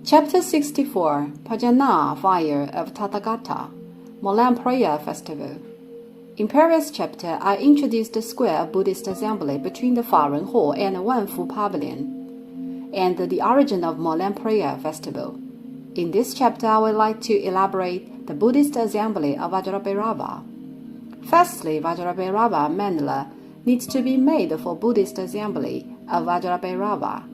Chapter 64, Pajana Fire of Tathagata, Molan Prayer Festival. In previous chapter, I introduced the square of Buddhist assembly between the Faren Hall and the Wanfu Pavilion, and the origin of Molan Prayer Festival. In this chapter, I would like to elaborate the Buddhist assembly of Vajrabhairava. Firstly, Vajrabhairava mandala needs to be made for Buddhist assembly of Vajrabhairava.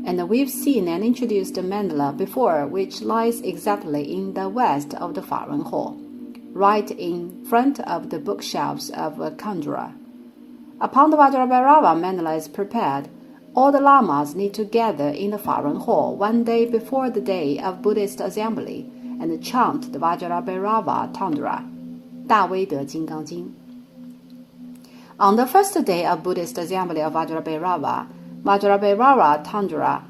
And we've seen and introduced the mandala before, which lies exactly in the west of the Faren Hall, right in front of the bookshelves of Khandra. Upon the Vajrabhairava mandala is prepared, all the lamas need to gather in the Faren Hall one day before the day of Buddhist assembly and chant the Vajrabhairava Tandra, 大威德金刚经. On the first day of Buddhist assembly of Vajrabhairava Tandra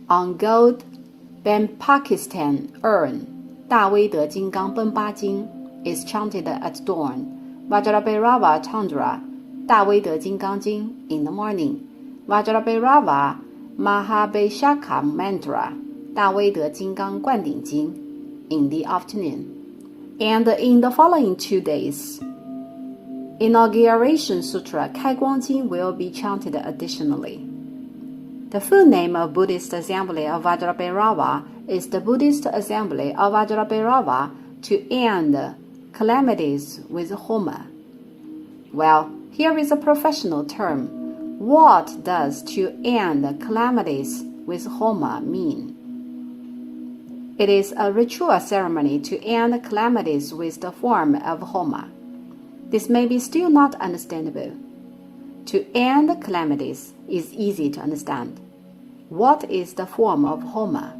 on gold Pakistan urn, 大威德金刚奔巴经, is chanted at dawn. Vajrabhairava Tandra, 大威德金刚经 in the morning. Vajrabhairava Mahabhaishaka Mantra, 大威德金刚灌顶经 in the afternoon. And in the following 2 days, Inauguration Sutra 开光经 will be chanted additionally. The full name of Buddhist Assembly of Vajrabhairava is the Buddhist Assembly of Vajrabhairava to end calamities with Homa. Well, here is a professional term. What does to end calamities with Homa mean? It is a ritual ceremony to end calamities with the form of Homa. This may be still not understandable. To end calamities is easy to understand. What is the form of Homa?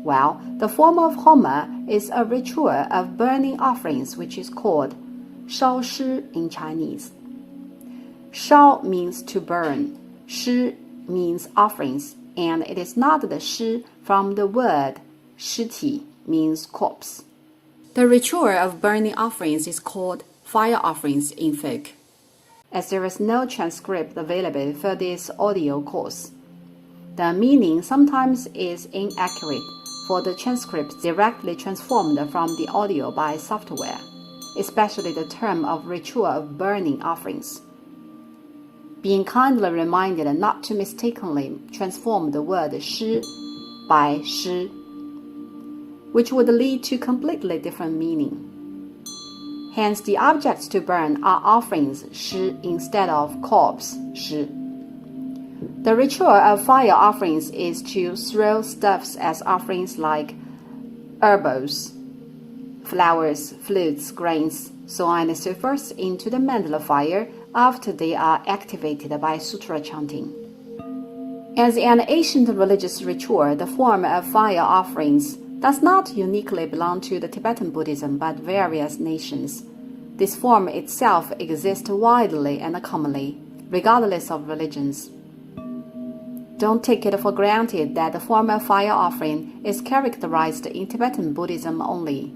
Well, the form of Homa is a ritual of burning offerings which is called 烧尸 in Chinese. 烧 means to burn, 尸 means offerings, and it is not the 尸 from the word 尸体 means corpse. The ritual of burning offerings is called fire offerings in folk. As there is no transcript available for this audio course, the meaning sometimes is inaccurate, for the transcripts directly transformed from the audio by software, especially the term of ritual of burning offerings. Being kindly reminded not to mistakenly transform the word 尸 by 尸, which would lead to completely different meaning. Hence, the objects to burn are offerings 尸 instead of corpse 尸. The ritual of fire offerings is to throw stuffs as offerings like herbs, flowers, fruits, grains, so on and so forth into the mandala fire after they are activated by sutra chanting. As an ancient religious ritual, the form of fire offerings does not uniquely belong to the Tibetan Buddhism but various nations. This form itself exists widely and commonly, regardless of religions. Don't take it for granted that the form of fire offering is characterized in Tibetan Buddhism only,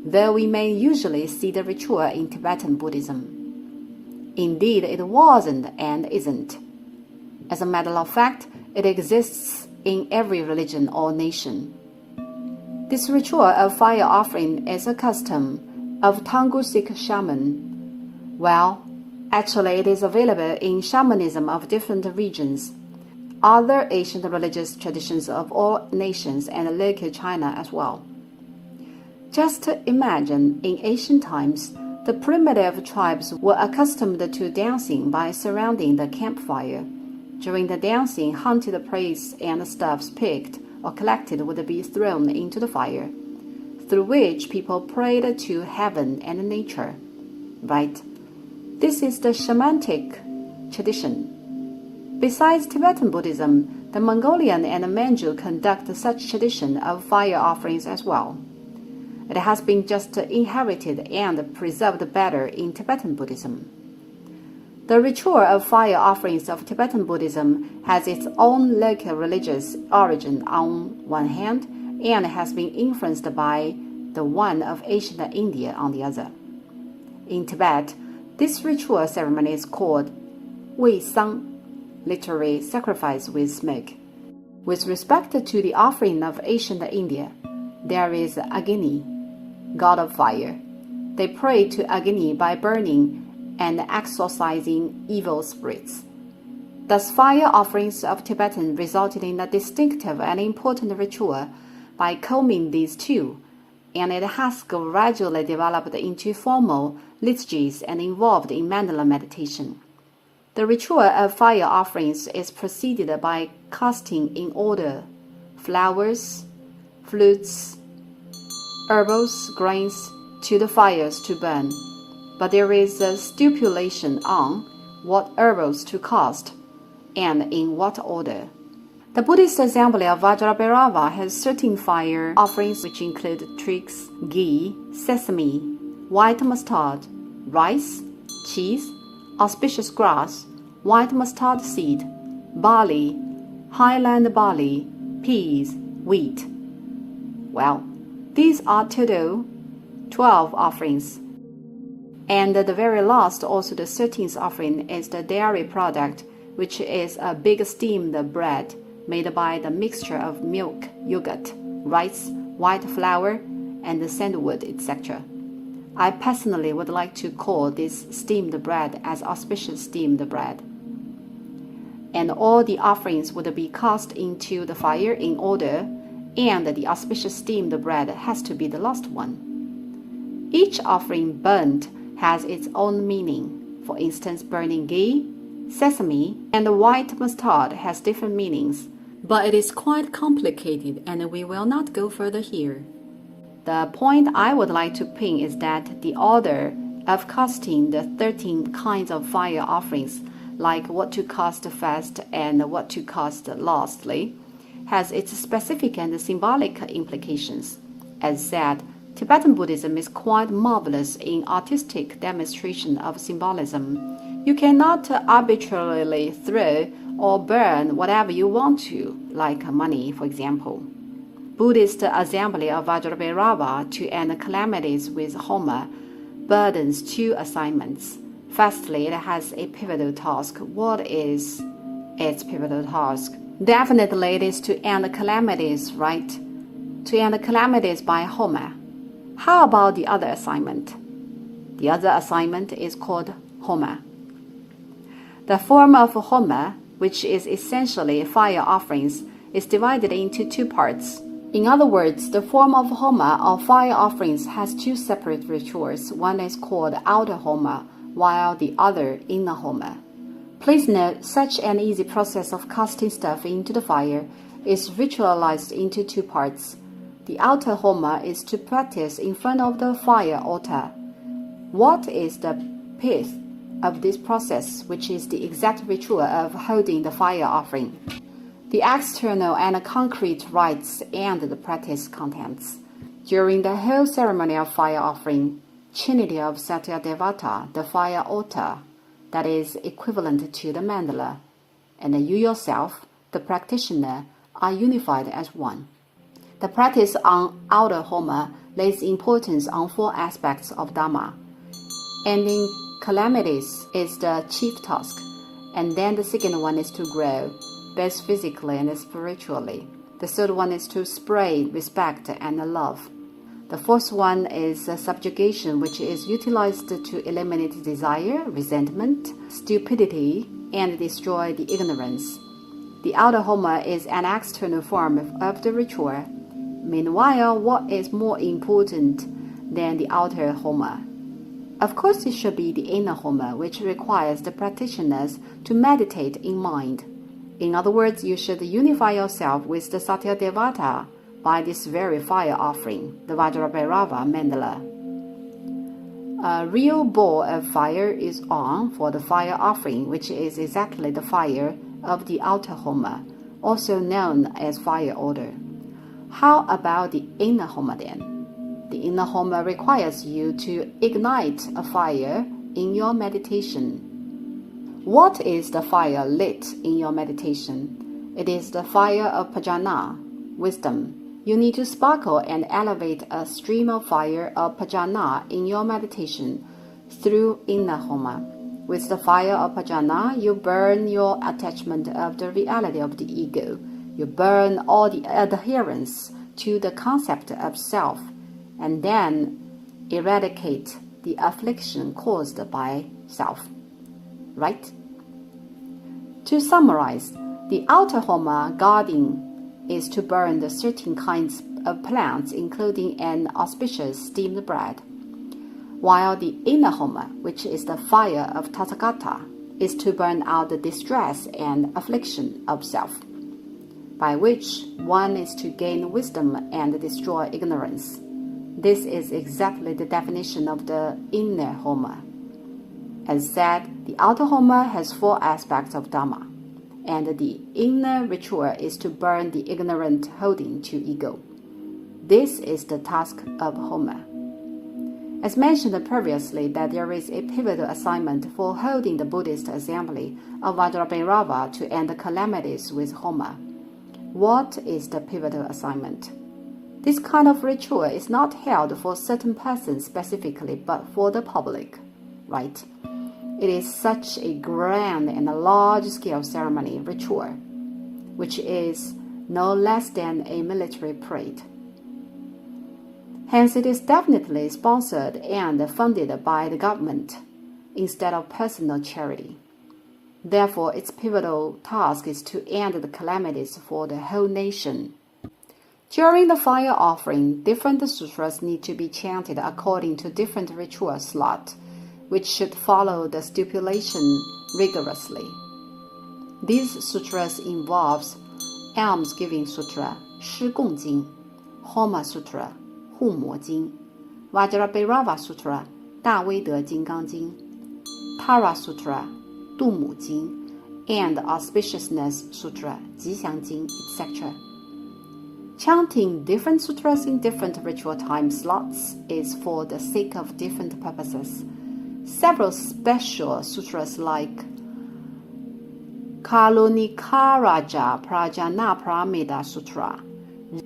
though we may usually see the ritual in Tibetan Buddhism. Indeed, it wasn't and isn't. As a matter of fact, it exists in every religion or nation. This ritual of fire offering is a custom of Tungusic shaman. Well, actually it is available in shamanism of different regions, other ancient religious traditions of all nations and local China as well. Just imagine, in ancient times, the primitive tribes were accustomed to dancing by surrounding the campfire. During the dancing, hunted prey and stuffs picked or collected would be thrown into the fire, through which people prayed to heaven and nature. Right? This is the shamanic tradition. Besides Tibetan Buddhism, the Mongolian and Manchu conduct such tradition of fire offerings as well. It has been just inherited and preserved better in Tibetan Buddhism. The ritual of fire offerings of Tibetan Buddhism has its own local religious origin on one hand, and has been influenced by the one of ancient India on the other. In Tibet, this ritual ceremony is called Wei Sang, literally sacrifice with smoke. With respect to the offering of ancient India, there is Agni, god of fire. They pray to Agni by burning and exorcising evil spirits. Thus, fire offerings of Tibetan resulted in a distinctive and important ritual by combing these two, and it has gradually developed into formal liturgies and involved in mandala meditation. The ritual of fire offerings is preceded by casting in order flowers, fruits, herbs, grains to the fires to burn, but there is a stipulation on what herbs to cast and in what order. The Buddhist Assembly of Vajrabhairava has certain fire offerings which include twigs, ghee, sesame, white mustard, rice, cheese, auspicious grass, white mustard seed, barley, highland barley, peas, wheat. Well, these are total 12 offerings. And the very last, also the 13th offering, is the dairy product, which is a big steamed bread made by the mixture of milk, yogurt, rice, white flour, and sandalwood, etc. I personally would like to call this steamed bread as auspicious steamed bread. And all the offerings would be cast into the fire in order, and the auspicious steamed bread has to be the last one. Each offering burnt has its own meaning. For instance, burning ghee, sesame, and white mustard has different meanings, but it is quite complicated and we will not go further here. The point I would like to pin is that the order of casting the 13 kinds of fire offerings, like what to cast first and what to cast lastly, has its specific and symbolic implications. As said, Tibetan Buddhism is quite marvelous in artistic demonstration of symbolism. You cannot arbitrarily throw or burn whatever you want to, like money, for example. Buddhist Assembly of Vajrabhairava to end calamities with Homa burdens two assignments. Firstly, it has a pivotal task. What is its pivotal task? Definitely it is to end calamities, right? To end calamities by Homa. How about the other assignment? The other assignment is called Homa. The form of Homa, which is essentially fire offerings, is divided into two parts. In other words, the form of Homa or fire offerings has two separate rituals. One is called outer Homa, while the other inner Homa. Please note, such an easy process of casting stuff into the fire is ritualized into two parts. The outer Homa is to practice in front of the fire altar. What is the pith of this process, which is the exact ritual of holding the fire offering? The external and concrete rites and the practice contents. During the whole ceremony of fire offering, Trinity of Satya Devata, the fire altar, that is equivalent to the mandala, and you yourself, the practitioner, are unified as one. The practice on outer Homa lays importance on four aspects of Dhamma. Ending calamities is the chief task, and then the second one is to grow, both physically and spiritually. The third one is to spread respect and love. The fourth one is subjugation, which is utilized to eliminate desire, resentment, stupidity, and destroy the ignorance. The outer Homa is an external form of the ritual. Meanwhile, what is more important than the outer Homa? Of course, it should be the inner Homa, which requires the practitioners to meditate in mind. In other words, you should unify yourself with the Satya Devata by this very fire offering, the Vajrabhairava mandala. A real ball of fire is on for the fire offering, which is exactly the fire of the outer Homa, also known as fire order. How about the inner Homa then? The inner Homa requires you to ignite a fire in your meditation. What is the fire lit in your meditation? It is the fire of Pajana, wisdom. You need to sparkle and elevate a stream of fire of Pajana in your meditation through inner Homa. With the fire of Pajana, you burn your attachment of the reality of the ego. You burn all the adherence to the concept of self, and then eradicate the affliction caused by self. Right? To summarize, the outer Homa guarding is to burn the certain kinds of plants, including an auspicious steamed bread, while the inner Homa, which is the fire of Tathagata, is to burn out the distress and affliction of self, by which one is to gain wisdom and destroy ignorance. This is exactly the definition of the inner Homa. As said, the outer Homa has 4 aspects of Dhamma, and the inner ritual is to burn the ignorant holding to ego. This is the task of Homa. As mentioned previously, that there is a pivotal assignment for holding the Buddhist assembly of Vajrabhairava to end the calamities with Homa. What is the pivotal assignment? This kind of ritual is not held for certain persons specifically, but for the public, right? It is such a grand and a large-scale ceremony ritual, which is no less than a military parade. Hence, it is definitely sponsored and funded by the government instead of personal charity. Therefore, its pivotal task is to end the calamities for the whole nation. During the fire offering, different sutras need to be chanted according to different ritual slots, which should follow the stipulation rigorously. These sutras involves Almsgiving Sutra, 施供经, Homa Sutra, 护摩经, Vajrabhairava Sutra, 大威德金刚经, Tara Sutra, 度母经, and Auspiciousness Sutra, 吉祥经, etc. Chanting different sutras in different ritual time slots is for the sake of different purposes. Several special sutras like Kalunikaraja Prajana Paramita Sutra,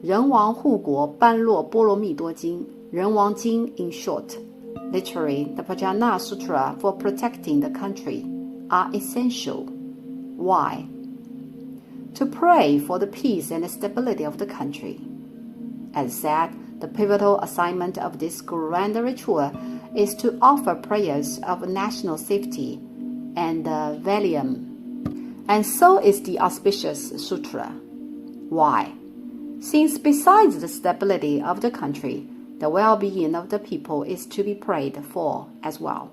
人王护国般若波罗蜜多经, 人王经 in short, literally the Prajana Sutra for protecting the country, are essential. Why? To pray for the peace and stability of the country. As said, the pivotal assignment of this grand ritual is to offer prayers of national safety and valium. And so is the auspicious sutra. Why? Since besides the stability of the country, the well-being of the people is to be prayed for as well.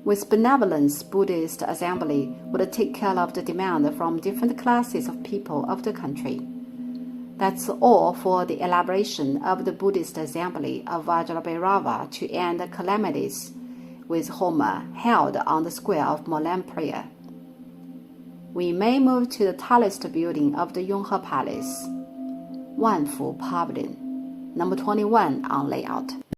With benevolence, Buddhist assembly would take care of the demand from different classes of people of the country. That's all for the elaboration of the Buddhist assembly of Vajrabhairava to end the calamities with Homa held on the square of Molan prayer. We may move to the tallest building of the Yonghe Palace, Wanfu Pavilion, number 21 on layout.